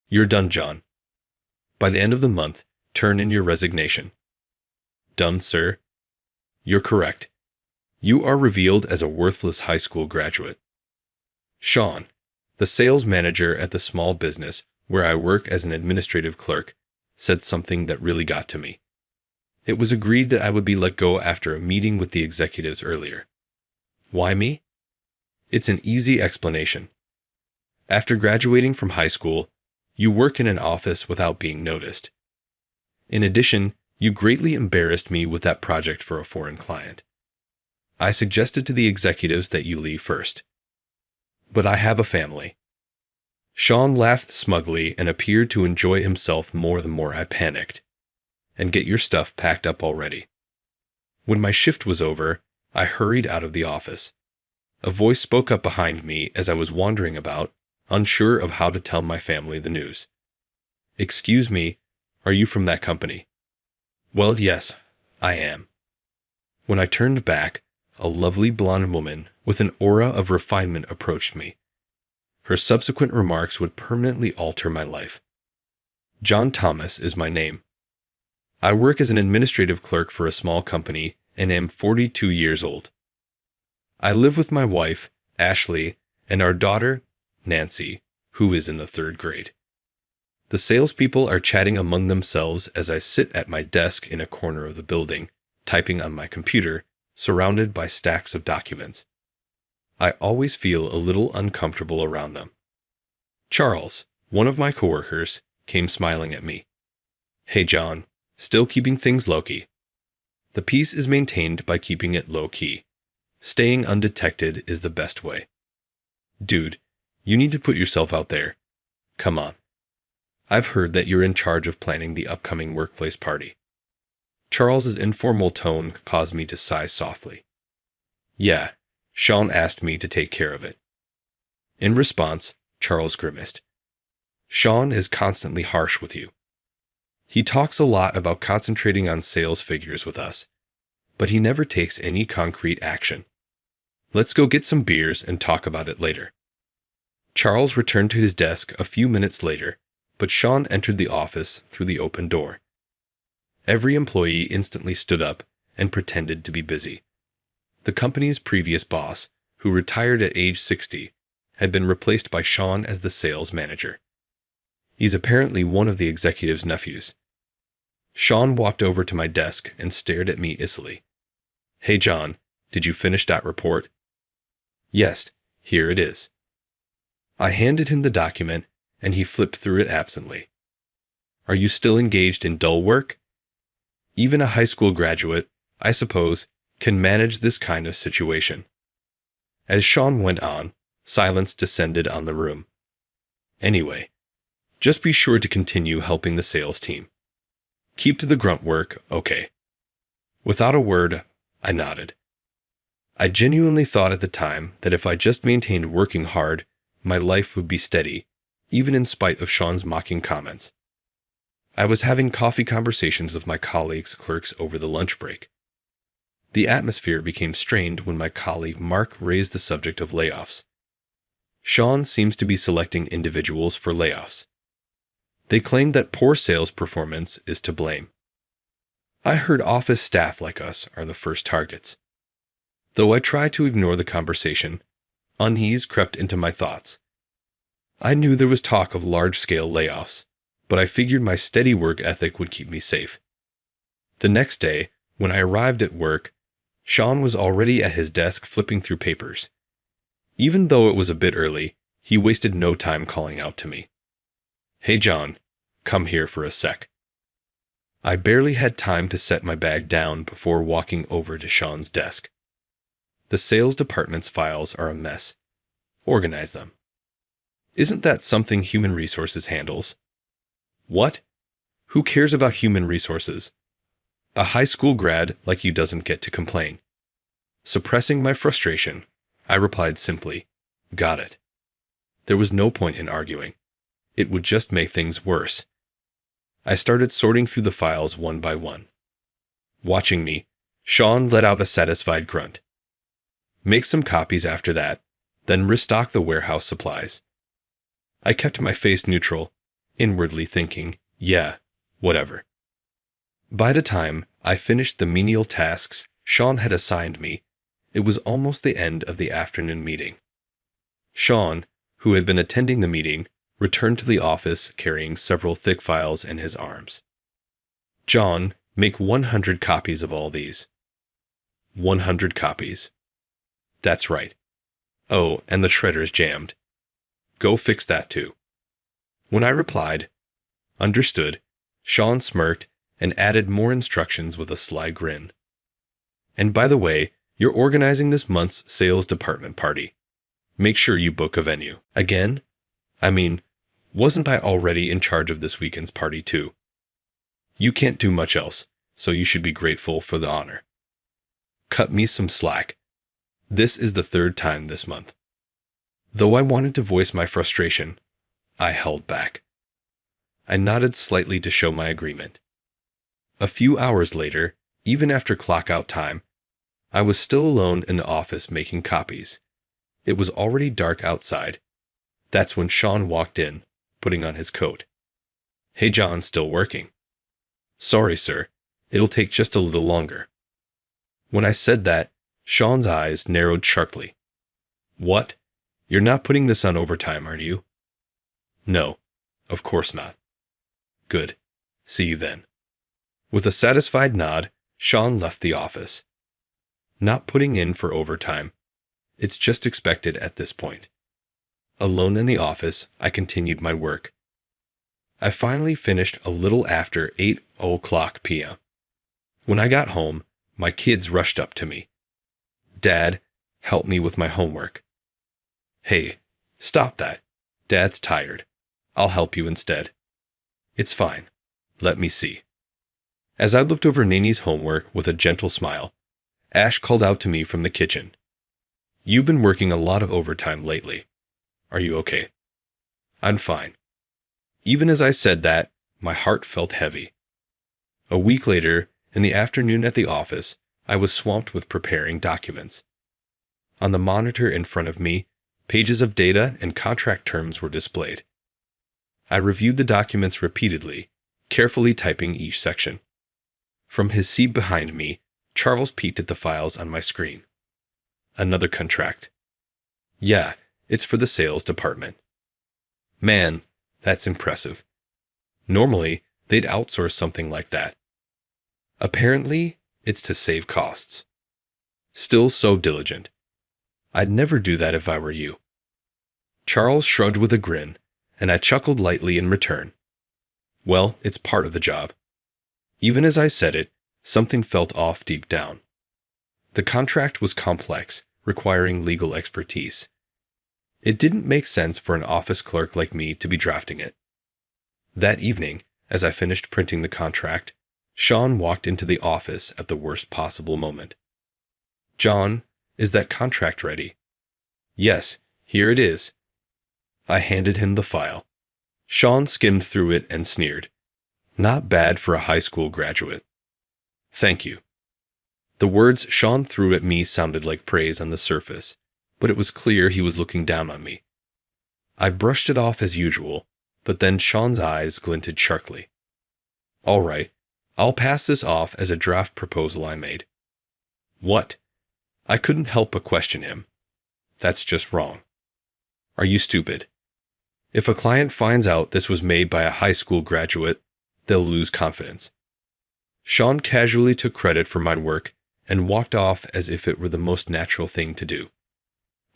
You're done, John. By the end of the month, turn in your resignation. Done, sir. You're correct. You are revealed as a worthless high school graduate. Sean, the sales manager at the small business where I work as an administrative clerk, said something that really got to me. It was agreed that I would be let go after a meeting with the executives earlier. Why me? It's an easy explanation. After graduating from high school, you work in an office without being noticed. In addition, you greatly embarrassed me with that project for a foreign client. I suggested to the executives that you leave first. But I have a family. Sean laughed smugly and appeared to enjoy himself more the more I panicked. And get your stuff packed up already. When my shift was over, I hurried out of the office. A voice spoke up behind me as I was wandering about, unsure of how to tell my family the news. Excuse me, are you from that company? Well, yes, I am. When I turned back, a lovely blonde woman with an aura of refinement approached me. Her subsequent remarks would permanently alter my life. John Thomas is my name. I work as an administrative clerk for a small company and am 42 years old. I live with my wife, Ashley, and our daughter, Nancy, who is in the 3rd grade. The salespeople are chatting among themselves as I sit at my desk in a corner of the building, typing on my computer, surrounded by stacks of documents. I always feel a little uncomfortable around them. Charles, one of my coworkers, came smiling at me. Hey, John, still keeping things low-key. The peace is maintained by keeping it low-key. Staying undetected is the best way. Dude, you need to put yourself out there. Come on. I've heard that you're in charge of planning the upcoming workplace party. Charles's informal tone caused me to sigh softly. Yeah, Sean asked me to take care of it. In response, Charles grimaced. Sean is constantly harsh with you. He talks a lot about concentrating on sales figures with us, but he never takes any concrete action. Let's go get some beers and talk about it later. Charles returned to his desk a few minutes later, but Sean entered the office through the open door. Every employee instantly stood up and pretended to be busy. The company's previous boss, who retired at age 60, had been replaced by Sean as the sales manager. He's apparently one of the executive's nephews. Sean walked over to my desk and stared at me icily. Hey, John, did you finish that report? Yes, here it is. I handed him the document, and he flipped through it absently. Are you still engaged in dull work? Even a high school graduate, I suppose, can manage this kind of situation. As Sean went on, silence descended on the room. Anyway, just be sure to continue helping the sales team. Keep to the grunt work, okay. Without a word, I nodded. I genuinely thought at the time that if I just maintained working hard, my life would be steady, even in spite of Sean's mocking comments. I was having coffee conversations with my colleagues' clerks over the lunch break. The atmosphere became strained when my colleague Mark raised the subject of layoffs. Sean seems to be selecting individuals for layoffs. They claim that poor sales performance is to blame. I heard office staff like us are the first targets. Though I tried to ignore the conversation, unease crept into my thoughts. I knew there was talk of large-scale layoffs, but I figured my steady work ethic would keep me safe. The next day, when I arrived at work, Sean was already at his desk flipping through papers. Even though it was a bit early, he wasted no time calling out to me. Hey, John, come here for a sec. I barely had time to set my bag down before walking over to Sean's desk. The sales department's files are a mess. Organize them. Isn't that something human resources handles? What? Who cares about human resources? A high school grad like you doesn't get to complain. Suppressing my frustration, I replied simply, got it. There was no point in arguing. It would just make things worse. I started sorting through the files one by one. Watching me, Sean let out a satisfied grunt. Make some copies after that, then restock the warehouse supplies. I kept my face neutral, inwardly thinking, yeah, whatever. By the time I finished the menial tasks Sean had assigned me, it was almost the end of the afternoon meeting. Sean, who had been attending the meeting, returned to the office carrying several thick files in his arms. John, make 100 copies of all these. 100 copies. That's right. Oh, and the shredder's jammed. Go fix that too. When I replied, understood, Sean smirked and added more instructions with a sly grin. And by the way, you're organizing this month's sales department party. Make sure you book a venue. Again? I mean, wasn't I already in charge of this weekend's party too? You can't do much else, so you should be grateful for the honor. Cut me some slack. This is the third time this month. Though I wanted to voice my frustration, I held back. I nodded slightly to show my agreement. A few hours later, even after clock-out time, I was still alone in the office making copies. It was already dark outside. That's when Sean walked in, putting on his coat. Hey John, still working? Sorry, sir. It'll take just a little longer. When I said that, Sean's eyes narrowed sharply. What? You're not putting this on overtime, are you? No, of course not. Good. See you then. With a satisfied nod, Sean left the office. Not putting in for overtime. It's just expected at this point. Alone in the office, I continued my work. I finally finished a little after 8:00 p.m. When I got home, my kids rushed up to me. Dad, help me with my homework. Hey, stop that. Dad's tired. I'll help you instead. It's fine. Let me see. As I looked over Nini's homework with a gentle smile, Ash called out to me from the kitchen. You've been working a lot of overtime lately. Are you okay? I'm fine. Even as I said that, my heart felt heavy. A week later, in the afternoon at the office, I was swamped with preparing documents. On the monitor in front of me, pages of data and contract terms were displayed. I reviewed the documents repeatedly, carefully typing each section. From his seat behind me, Charles peeked at the files on my screen. Another contract. Yeah, it's for the sales department. Man, that's impressive. Normally, they'd outsource something like that. Apparently, it's to save costs. Still so diligent. I'd never do that if I were you. Charles shrugged with a grin, and I chuckled lightly in return. Well, it's part of the job. Even as I said it, something felt off deep down. The contract was complex, requiring legal expertise. It didn't make sense for an office clerk like me to be drafting it. That evening, as I finished printing the contract, Sean walked into the office at the worst possible moment. John, is that contract ready? Yes, here it is. I handed him the file. Sean skimmed through it and sneered. Not bad for a high school graduate. Thank you. The words Sean threw at me sounded like praise on the surface, but it was clear he was looking down on me. I brushed it off as usual, but then Sean's eyes glinted sharply. All right, I'll pass this off as a draft proposal I made. What? I couldn't help but question him. That's just wrong. Are you stupid? If a client finds out this was made by a high school graduate, they'll lose confidence. Sean casually took credit for my work and walked off as if it were the most natural thing to do.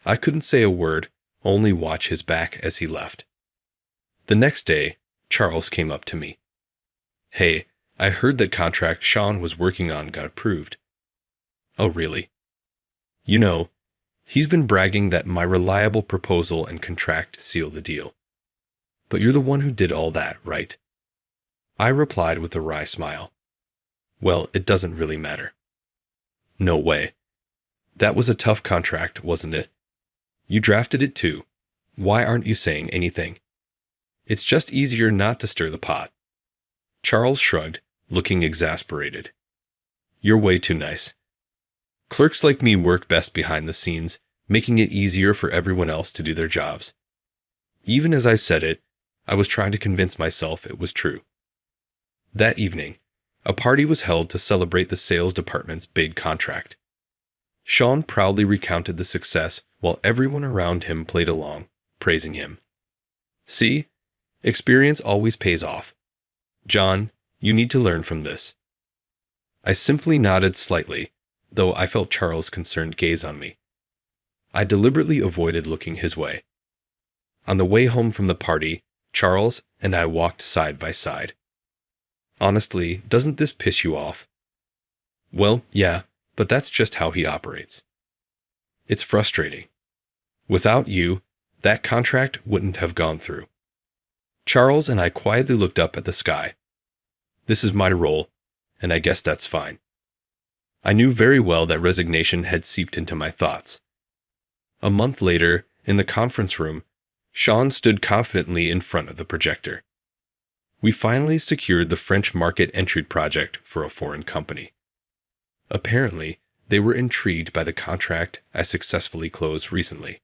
I couldn't say a word, only watch his back as he left. The next day, Charles came up to me. Hey, I heard that contract Sean was working on got approved. Oh, really? You know, he's been bragging that my reliable proposal and contract seal the deal. But you're the one who did all that, right? I replied with a wry smile. Well, it doesn't really matter. No way. That was a tough contract, wasn't it? You drafted it too. Why aren't you saying anything? It's just easier not to stir the pot. Charles shrugged, looking exasperated. You're way too nice. Clerks like me work best behind the scenes, making it easier for everyone else to do their jobs. Even as I said it, I was trying to convince myself it was true. That evening, a party was held to celebrate the sales department's big contract. Sean proudly recounted the success while everyone around him played along, praising him. See, experience always pays off. John, you need to learn from this. I simply nodded slightly, though I felt Charles' concerned gaze on me. I deliberately avoided looking his way. On the way home from the party, Charles and I walked side by side. Honestly, doesn't this piss you off? Well, yeah, but that's just how he operates. It's frustrating. Without you, that contract wouldn't have gone through. Charles and I quietly looked up at the sky. This is my role, and I guess that's fine. I knew very well that resignation had seeped into my thoughts. A month later, in the conference room, Sean stood confidently in front of the projector. We finally secured the French market entry project for a foreign company. Apparently, they were intrigued by the contract I successfully closed recently.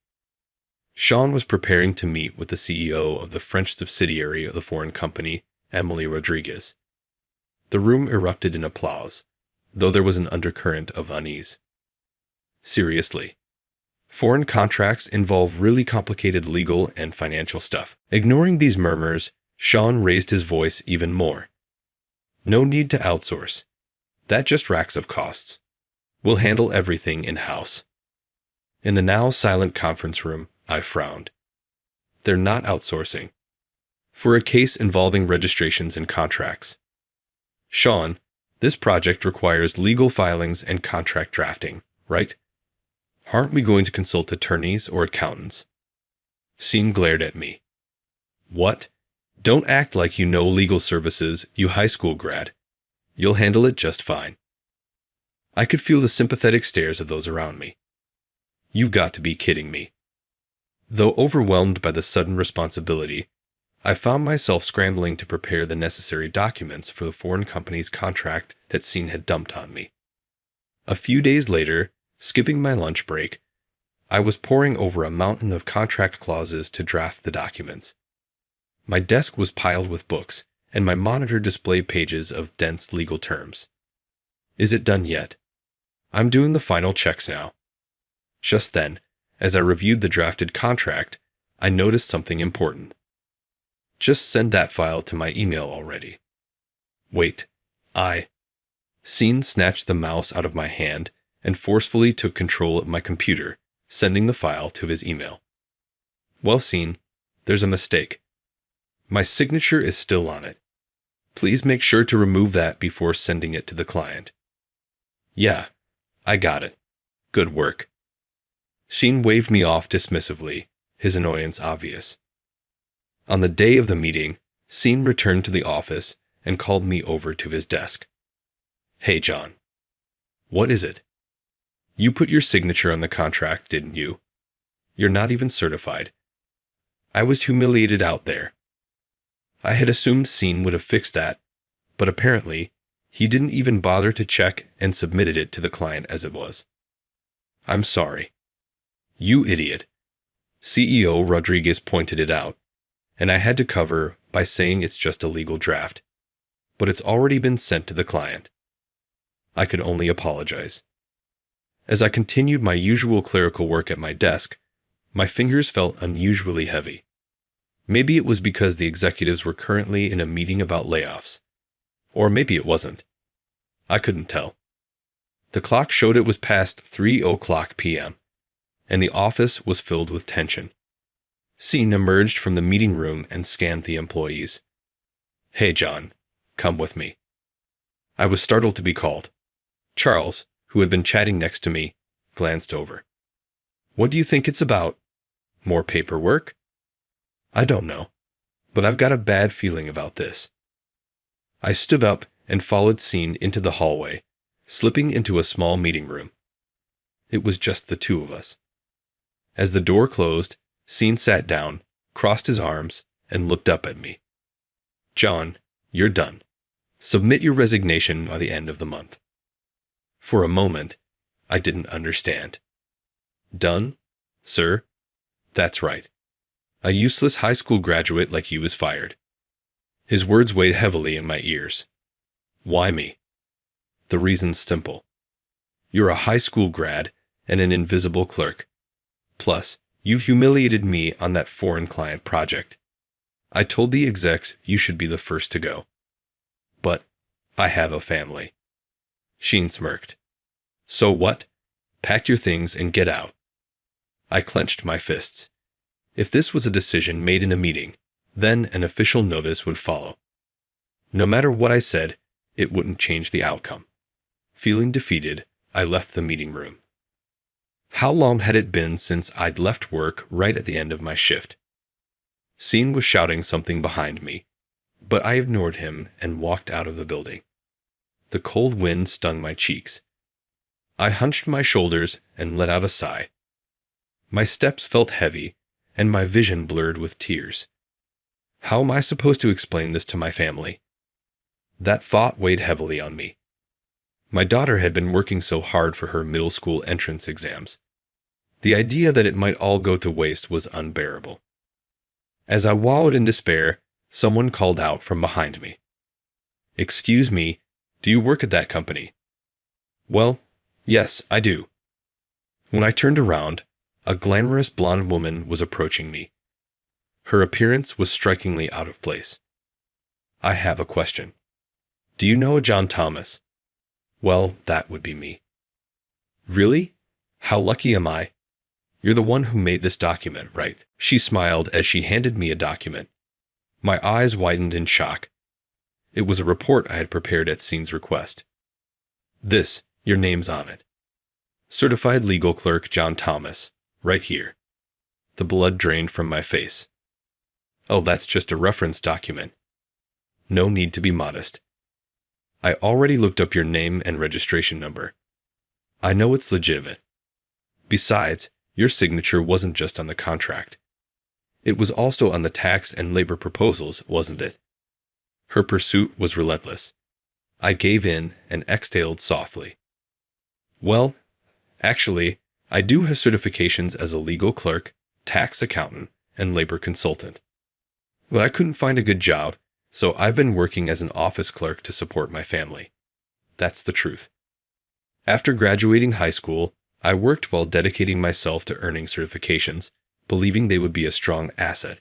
Sean was preparing to meet with the CEO of the French subsidiary of the foreign company, Emily Rodriguez. The room erupted in applause, though there was an undercurrent of unease. Seriously. Foreign contracts involve really complicated legal and financial stuff. Ignoring these murmurs, Sean raised his voice even more. No need to outsource. That just racks up costs. We'll handle everything in-house. In the now silent conference room, I frowned. They're not outsourcing. For a case involving registrations and contracts. Sean, this project requires legal filings and contract drafting, right? Aren't we going to consult attorneys or accountants? Sean glared at me. What? Don't act like you know legal services, you high school grad. You'll handle it just fine. I could feel the sympathetic stares of those around me. You've got to be kidding me. Though overwhelmed by the sudden responsibility, I found myself scrambling to prepare the necessary documents for the foreign company's contract that Sean had dumped on me. A few days later, skipping my lunch break, I was poring over a mountain of contract clauses to draft the documents. My desk was piled with books, and my monitor displayed pages of dense legal terms. Is it done yet? I'm doing the final checks now. Just then, as I reviewed the drafted contract, I noticed something important. Just send that file to my email already. Wait, Sean snatched the mouse out of my hand and forcefully took control of my computer, sending the file to his email. Well, Sean, there's a mistake. My signature is still on it. Please make sure to remove that before sending it to the client. Yeah, I got it. Good work. Sean waved me off dismissively, his annoyance obvious. On the day of the meeting, Sean returned to the office and called me over to his desk. Hey, John. What is it? You put your signature on the contract, didn't you? You're not even certified. I was humiliated out there. I had assumed Sean would have fixed that, but apparently, he didn't even bother to check and submitted it to the client as it was. I'm sorry. You idiot. CEO Rodriguez pointed it out, and I had to cover by saying it's just a legal draft, but it's already been sent to the client. I could only apologize. As I continued my usual clerical work at my desk, my fingers felt unusually heavy. Maybe it was because the executives were currently in a meeting about layoffs. Or maybe it wasn't. I couldn't tell. The clock showed it was past 3:00 p.m., and the office was filled with tension. Sean emerged from the meeting room and scanned the employees. Hey, John, come with me. I was startled to be called. Charles, who had been chatting next to me, glanced over. What do you think it's about? More paperwork? I don't know, but I've got a bad feeling about this. I stood up and followed Sean into the hallway, slipping into a small meeting room. It was just the two of us. As the door closed, Sean sat down, crossed his arms, and looked up at me. John, you're done. Submit your resignation by the end of the month. For a moment, I didn't understand. Done? Sir? That's right. A useless high school graduate like you is fired. His words weighed heavily in my ears. Why me? The reason's simple. You're a high school grad and an invisible clerk. Plus, you humiliated me on that foreign client project. I told the execs you should be the first to go. But I have a family. Sheen smirked. So what? Pack your things and get out. I clenched my fists. If this was a decision made in a meeting, then an official notice would follow. No matter what I said, it wouldn't change the outcome. Feeling defeated, I left the meeting room. How long had it been since I'd left work right at the end of my shift? Sheen was shouting something behind me, but I ignored him and walked out of the building. The cold wind stung my cheeks. I hunched my shoulders and let out a sigh. My steps felt heavy, and my vision blurred with tears. How am I supposed to explain this to my family? That thought weighed heavily on me. My daughter had been working so hard for her middle school entrance exams. The idea that it might all go to waste was unbearable. As I wallowed in despair, someone called out from behind me. Excuse me, do you work at that company? Well, yes, I do. When I turned around, a glamorous blonde woman was approaching me. Her appearance was strikingly out of place. I have a question. Do you know a John Thomas? Well, that would be me. Really? How lucky am I? You're the one who made this document, right? She smiled as she handed me a document. My eyes widened in shock. It was a report I had prepared at Sheen's request. This, your name's on it. Certified Legal Clerk John Thomas, right here. The blood drained from my face. Oh, that's just a reference document. No need to be modest. I already looked up your name and registration number. I know it's legitimate. Besides, your signature wasn't just on the contract. It was also on the tax and labor proposals, wasn't it? Her pursuit was relentless. I gave in and exhaled softly. Well, actually, I do have certifications as a legal clerk, tax accountant, and labor consultant. But I couldn't find a good job, so I've been working as an office clerk to support my family. That's the truth. After graduating high school, I worked while dedicating myself to earning certifications, believing they would be a strong asset.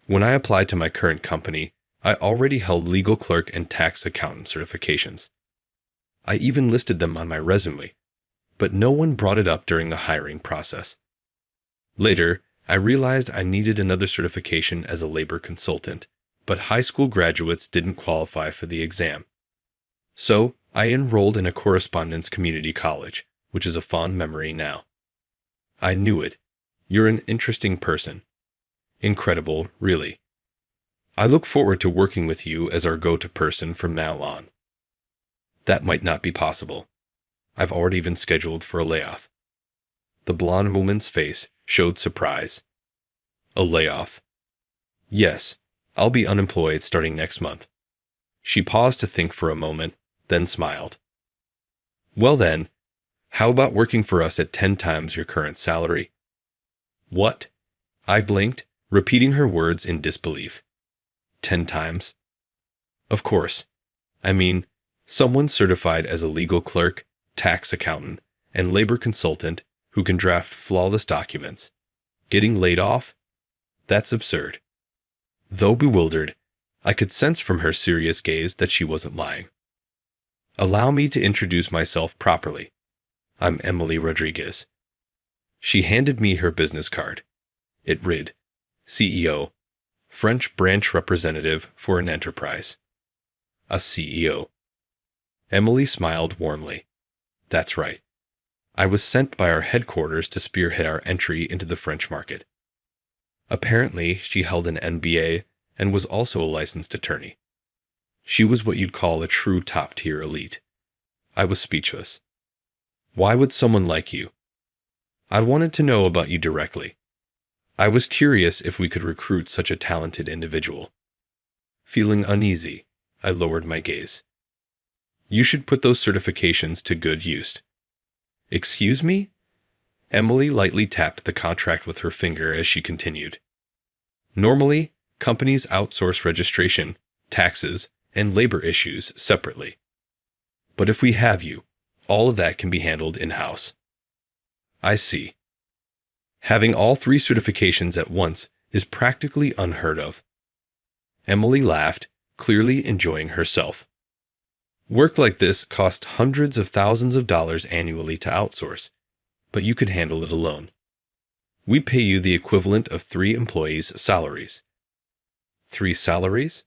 When I applied to my current company, I already held legal clerk and tax accountant certifications. I even listed them on my resume, but no one brought it up during the hiring process. Later, I realized I needed another certification as a labor consultant, but high school graduates didn't qualify for the exam. So, I enrolled in a correspondence community college, which is a fond memory now. I knew it. You're an interesting person. Incredible, really. I look forward to working with you as our go-to person from now on. That might not be possible. I've already been scheduled for a layoff. The blonde woman's face showed surprise. A layoff? Yes, I'll be unemployed starting next month. She paused to think for a moment, then smiled. Well then, how about working for us at 10 times your current salary? What? I blinked, repeating her words in disbelief. 10 times? Of course. I mean, someone certified as a legal clerk, tax accountant, and labor consultant who can draft flawless documents. Getting laid off? That's absurd. Though bewildered, I could sense from her serious gaze that she wasn't lying. Allow me to introduce myself properly. I'm Emily Rodriguez. She handed me her business card. It read, CEO, French branch representative for an enterprise. A CEO. Emily smiled warmly. That's right. I was sent by our headquarters to spearhead our entry into the French market. Apparently, she held an MBA and was also a licensed attorney. She was what you'd call a true top-tier elite. I was speechless. Why would someone like you? I wanted to know about you directly. I was curious if we could recruit such a talented individual. Feeling uneasy, I lowered my gaze. You should put those certifications to good use. Excuse me? Emily lightly tapped the contract with her finger as she continued. Normally, companies outsource registration, taxes, and labor issues separately. But if we have you, all of that can be handled in-house. I see. Having all three certifications at once is practically unheard of. Emily laughed, clearly enjoying herself. Work like this costs hundreds of thousands of dollars annually to outsource, but you could handle it alone. We pay you the equivalent of 3 employees' salaries. 3 salaries?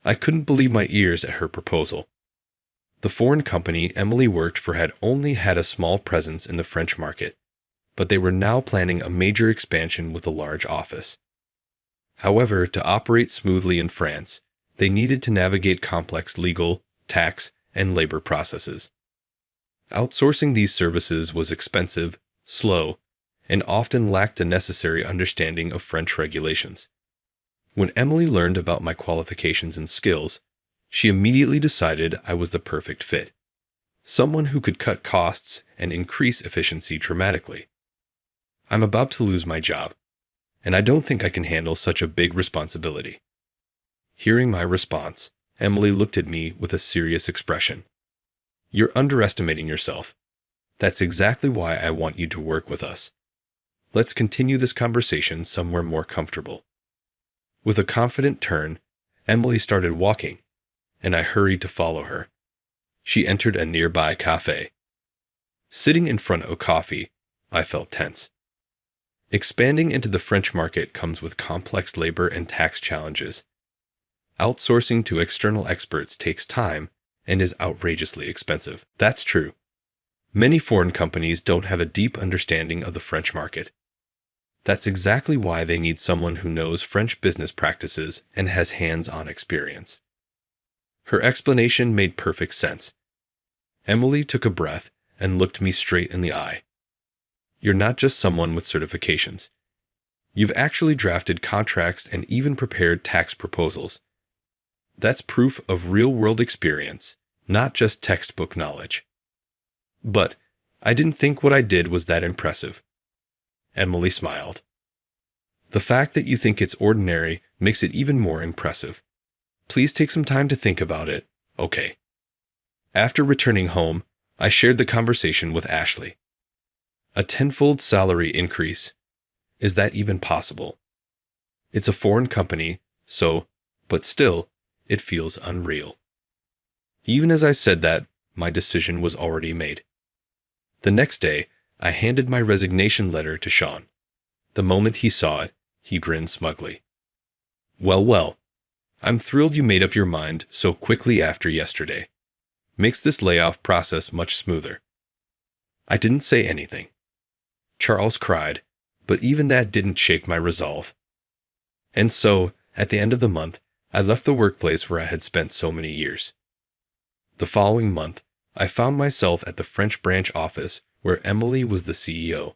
I couldn't believe my ears at her proposal. The foreign company Emily worked for had only had a small presence in the French market, but they were now planning a major expansion with a large office. However, to operate smoothly in France, they needed to navigate complex legal, tax, and labor processes. Outsourcing these services was expensive, slow, and often lacked a necessary understanding of French regulations. When Emily learned about my qualifications and skills, she immediately decided I was the perfect fit. Someone who could cut costs and increase efficiency dramatically. I'm about to lose my job, and I don't think I can handle such a big responsibility. Hearing my response, Emily looked at me with a serious expression. You're underestimating yourself. That's exactly why I want you to work with us. Let's continue this conversation somewhere more comfortable. With a confident turn, Emily started walking, and I hurried to follow her. She entered a nearby cafe. Sitting in front of a coffee, I felt tense. Expanding into the French market comes with complex labor and tax challenges. Outsourcing to external experts takes time and is outrageously expensive. That's true. Many foreign companies don't have a deep understanding of the French market. That's exactly why they need someone who knows French business practices and has hands-on experience. Her explanation made perfect sense. Emily took a breath and looked me straight in the eye. You're not just someone with certifications. You've actually drafted contracts and even prepared tax proposals. That's proof of real-world experience, not just textbook knowledge. But I didn't think what I did was that impressive. Emily smiled. The fact that you think it's ordinary makes it even more impressive. Please take some time to think about it, okay? After returning home, I shared the conversation with Ashley. A tenfold salary increase. Is that even possible? It's a foreign company, but still, it feels unreal. Even as I said that, my decision was already made. The next day, I handed my resignation letter to Sean. The moment he saw it, he grinned smugly. Well, I'm thrilled you made up your mind so quickly after yesterday. Makes this layoff process much smoother. I didn't say anything. Charles cried, but even that didn't shake my resolve. And so, at the end of the month, I left the workplace where I had spent so many years. The following month, I found myself at the French branch office where Emily was the CEO.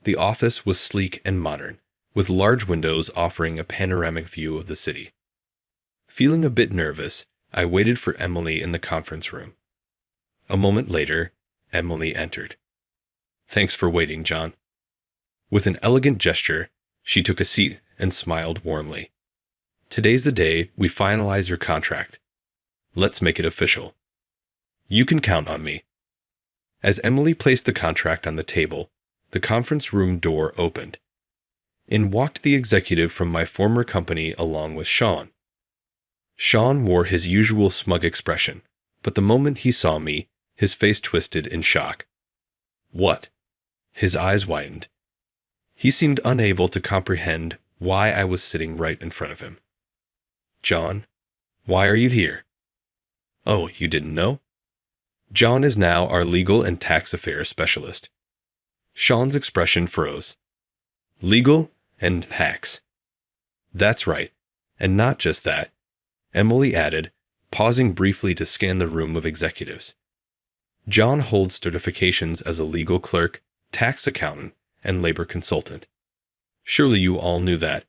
The office was sleek and modern, with large windows offering a panoramic view of the city. Feeling a bit nervous, I waited for Emily in the conference room. A moment later, Emily entered. Thanks for waiting, John. With an elegant gesture, she took a seat and smiled warmly. Today's the day we finalize your contract. Let's make it official. You can count on me. As Emily placed the contract on the table, the conference room door opened. In walked the executive from my former company along with Sean. Sean wore his usual smug expression, but the moment he saw me, his face twisted in shock. What? His eyes widened. He seemed unable to comprehend why I was sitting right in front of him. John, why are you here? Oh, you didn't know? John is now our legal and tax affairs specialist. Sean's expression froze. Legal and tax. That's right, and not just that, Emily added, pausing briefly to scan the room of executives. John holds certifications as a legal clerk, tax accountant, and labor consultant. Surely you all knew that.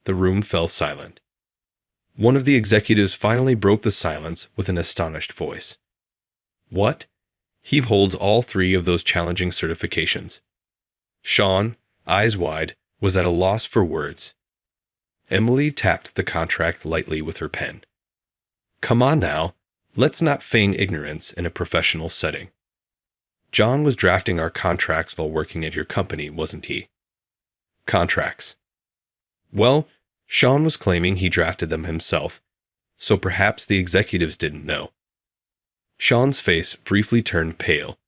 The room fell silent. One of the executives finally broke the silence with an astonished voice. What? He holds all 3 of those challenging certifications. Sean, eyes wide, was at a loss for words. Emily tapped the contract lightly with her pen. Come on now, let's not feign ignorance in a professional setting. John was drafting our contracts while working at your company, wasn't he? Contracts. Well, Sean was claiming he drafted them himself, so perhaps the executives didn't know. Sean's face briefly turned pale,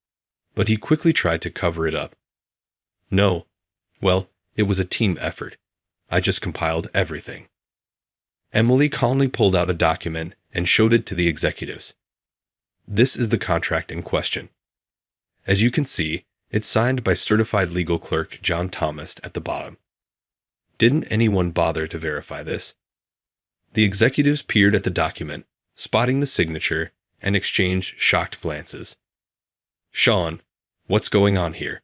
but he quickly tried to cover it up. No. Well, it was a team effort. I just compiled everything. Emily calmly pulled out a document and showed it to the executives. This is the contract in question. As you can see, it's signed by certified legal clerk John Thomas at the bottom. Didn't anyone bother to verify this? The executives peered at the document, spotting the signature, and exchanged shocked glances. Sean, what's going on here?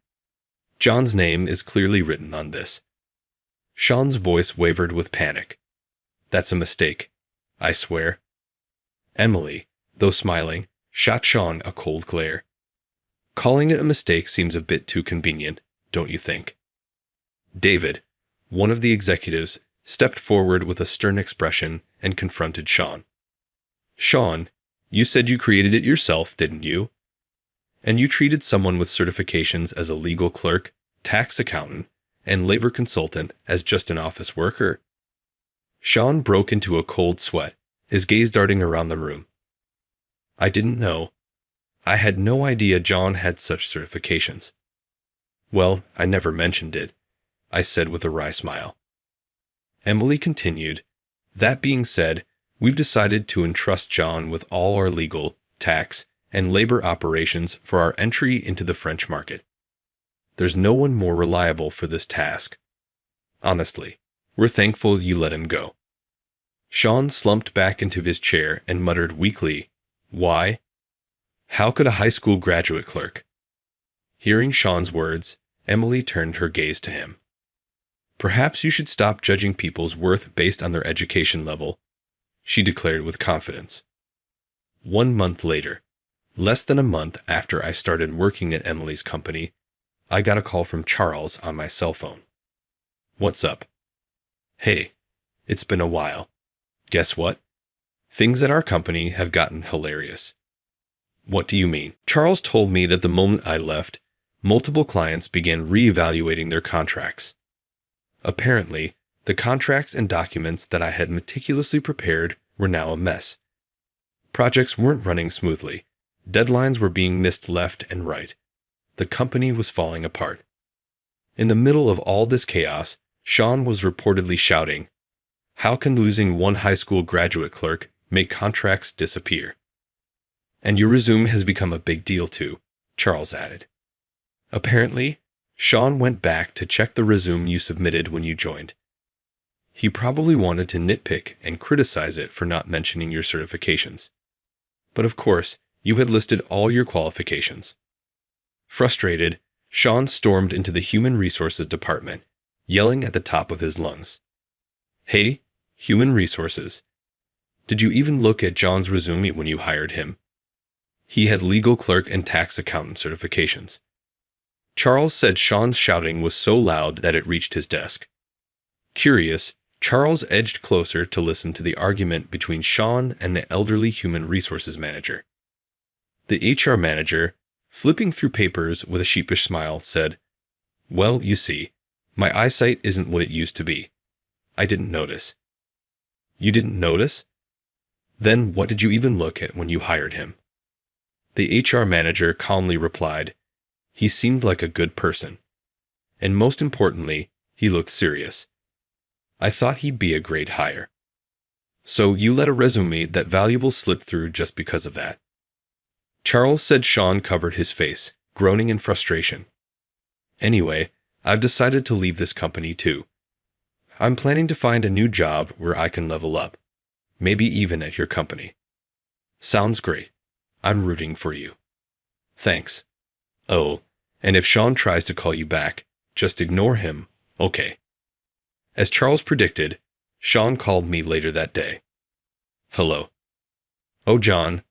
John's name is clearly written on this. Sean's voice wavered with panic. That's a mistake, I swear. Emily, though smiling, shot Sean a cold glare. Calling it a mistake seems a bit too convenient, don't you think? David, one of the executives, stepped forward with a stern expression and confronted Sean. Sean, you said you created it yourself, didn't you? And you treated someone with certifications as a legal clerk, tax accountant, and labor consultant as just an office worker? Sean broke into a cold sweat, his gaze darting around the room. I didn't know. I had no idea John had such certifications. Well, I never mentioned it, I said with a wry smile. Emily continued, that being said, we've decided to entrust John with all our legal, tax, and labor operations for our entry into the French market. There's no one more reliable for this task. Honestly, we're thankful you let him go. Sean slumped back into his chair and muttered weakly, Why? How could a high school graduate clerk? Hearing Sean's words, Emily turned her gaze to him. Perhaps you should stop judging people's worth based on their education level, she declared with confidence. 1 month later, less than a month after I started working at Emily's company, I got a call from Charles on my cell phone. What's up? Hey, it's been a while. Guess what? Things at our company have gotten hilarious. What do you mean? Charles told me that the moment I left, multiple clients began reevaluating their contracts. Apparently, the contracts and documents that I had meticulously prepared were now a mess. Projects weren't running smoothly. Deadlines were being missed left and right. The company was falling apart. In the middle of all this chaos, Sean was reportedly shouting, How can losing one high school graduate clerk make contracts disappear? And your resume has become a big deal too, Charles added. Apparently, Sean went back to check the resume you submitted when you joined. He probably wanted to nitpick and criticize it for not mentioning your certifications. But of course, you had listed all your qualifications. Frustrated, Sean stormed into the Human Resources Department, yelling at the top of his lungs. Hey, Human Resources. Did you even look at John's resume when you hired him? He had legal clerk and tax accountant certifications. Charles said Sean's shouting was so loud that it reached his desk. Curious, Charles edged closer to listen to the argument between Sean and the elderly human resources manager. The HR manager, flipping through papers with a sheepish smile, said, Well, you see, my eyesight isn't what it used to be. I didn't notice. You didn't notice? Then what did you even look at when you hired him? The HR manager calmly replied, He seemed like a good person. And most importantly, he looked serious. I thought he'd be a great hire. So you let a resume that valuable slip through just because of that. Charles said Sean covered his face, groaning in frustration. Anyway, I've decided to leave this company too. I'm planning to find a new job where I can level up, maybe even at your company. Sounds great. I'm rooting for you. Thanks. Oh, and if Sean tries to call you back, just ignore him, okay? As Charles predicted, Sean called me later that day. Hello. Oh, John,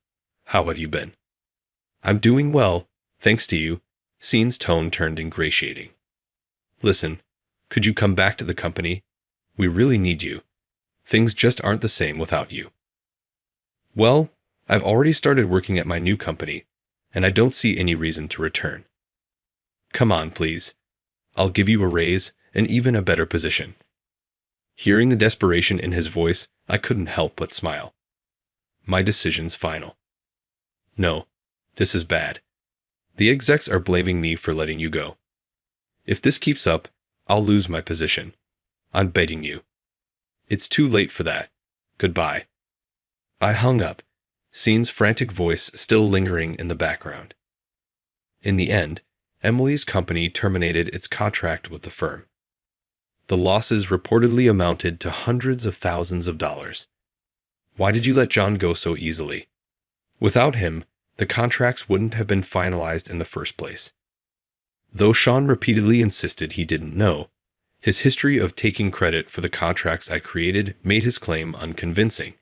how have you been? I'm doing well, thanks to you. Scene's tone turned ingratiating. Listen, could you come back to the company? We really need you. Things just aren't the same without you. Well, I've already started working at my new company, and I don't see any reason to return. Come on, please. I'll give you a raise and even a better position. Hearing the desperation in his voice, I couldn't help but smile. My decision's final. No, this is bad. The execs are blaming me for letting you go. If this keeps up, I'll lose my position. I'm begging you. It's too late for that. Goodbye. I hung up, Scene's frantic voice still lingering in the background. In the end, Emily's company terminated its contract with the firm. The losses reportedly amounted to hundreds of thousands of dollars. Why did you let John go so easily? Without him, the contracts wouldn't have been finalized in the first place. Though Sean repeatedly insisted he didn't know, his history of taking credit for the contracts I created made his claim unconvincing.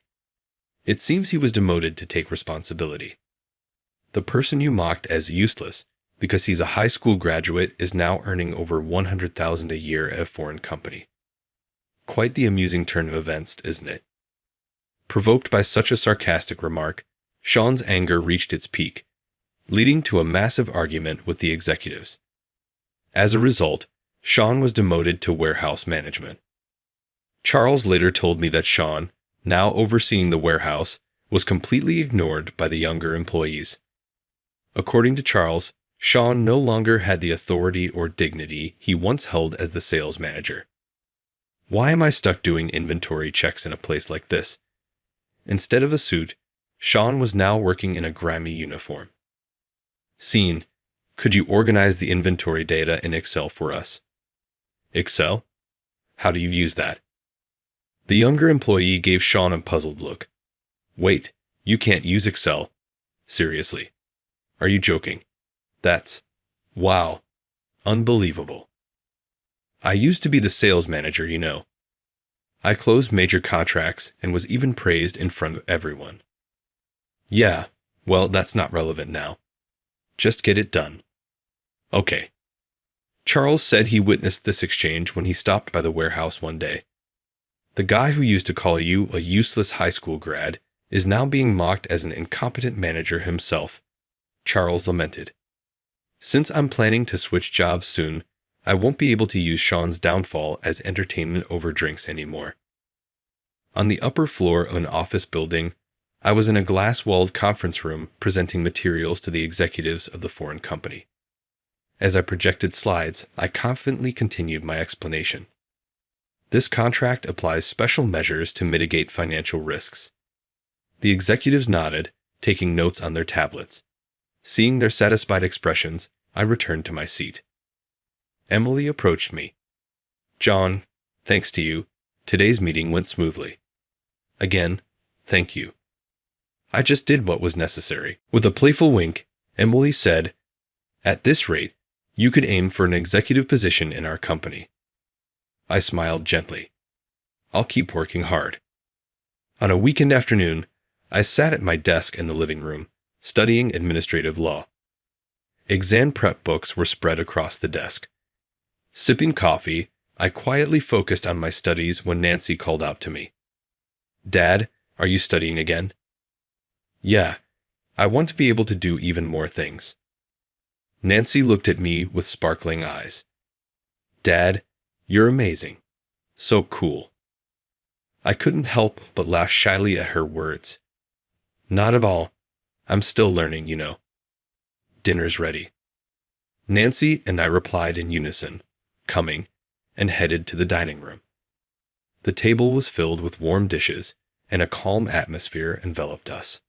It seems he was demoted to take responsibility. The person you mocked as useless because he's a high school graduate is now earning over $100,000 a year at a foreign company. Quite the amusing turn of events, isn't it? Provoked by such a sarcastic remark, Sean's anger reached its peak, leading to a massive argument with the executives. As a result, Sean was demoted to warehouse management. Charles later told me that Sean, now overseeing the warehouse, was completely ignored by the younger employees. According to Charles, Sean no longer had the authority or dignity he once held as the sales manager. Why am I stuck doing inventory checks in a place like this? Instead of a suit, Sean was now working in a grimy uniform. Scene, could you organize the inventory data in Excel for us? Excel? How do you use that? The younger employee gave Sean a puzzled look. Wait, you can't use Excel? Seriously? Are you joking? Wow. Unbelievable. I used to be the sales manager, you know. I closed major contracts and was even praised in front of everyone. Yeah, well, that's not relevant now. Just get it done. Okay. Charles said he witnessed this exchange when he stopped by the warehouse one day. The guy who used to call you a useless high school grad is now being mocked as an incompetent manager himself, Charles lamented. Since I'm planning to switch jobs soon, I won't be able to use Sean's downfall as entertainment over drinks anymore. On the upper floor of an office building, I was in a glass-walled conference room presenting materials to the executives of the foreign company. As I projected slides, I confidently continued my explanation. This contract applies special measures to mitigate financial risks. The executives nodded, taking notes on their tablets. Seeing their satisfied expressions, I returned to my seat. Emily approached me. John, thanks to you, today's meeting went smoothly. Again, thank you. I just did what was necessary. With a playful wink, Emily said, At this rate, you could aim for an executive position in our company. I smiled gently. I'll keep working hard. On a weekend afternoon, I sat at my desk in the living room, studying administrative law. Exam prep books were spread across the desk. Sipping coffee, I quietly focused on my studies when Nancy called out to me. Dad, are you studying again? Yeah, I want to be able to do even more things. Nancy looked at me with sparkling eyes. Dad, you're amazing. So cool. I couldn't help but laugh shyly at her words. Not at all. I'm still learning, you know. Dinner's ready. Nancy and I replied in unison, coming, and headed to the dining room. The table was filled with warm dishes, and a calm atmosphere enveloped us.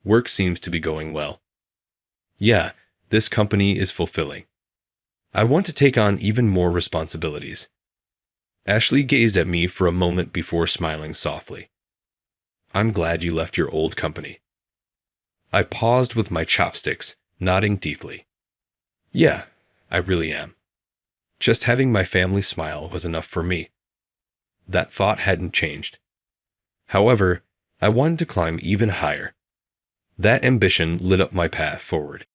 Work seems to be going well. Yeah, this company is fulfilling. I want to take on even more responsibilities. Ashley gazed at me for a moment before smiling softly. I'm glad you left your old company. I paused with my chopsticks, nodding deeply. Yeah, I really am. Just having my family smile was enough for me. That thought hadn't changed. However, I wanted to climb even higher. That ambition lit up my path forward.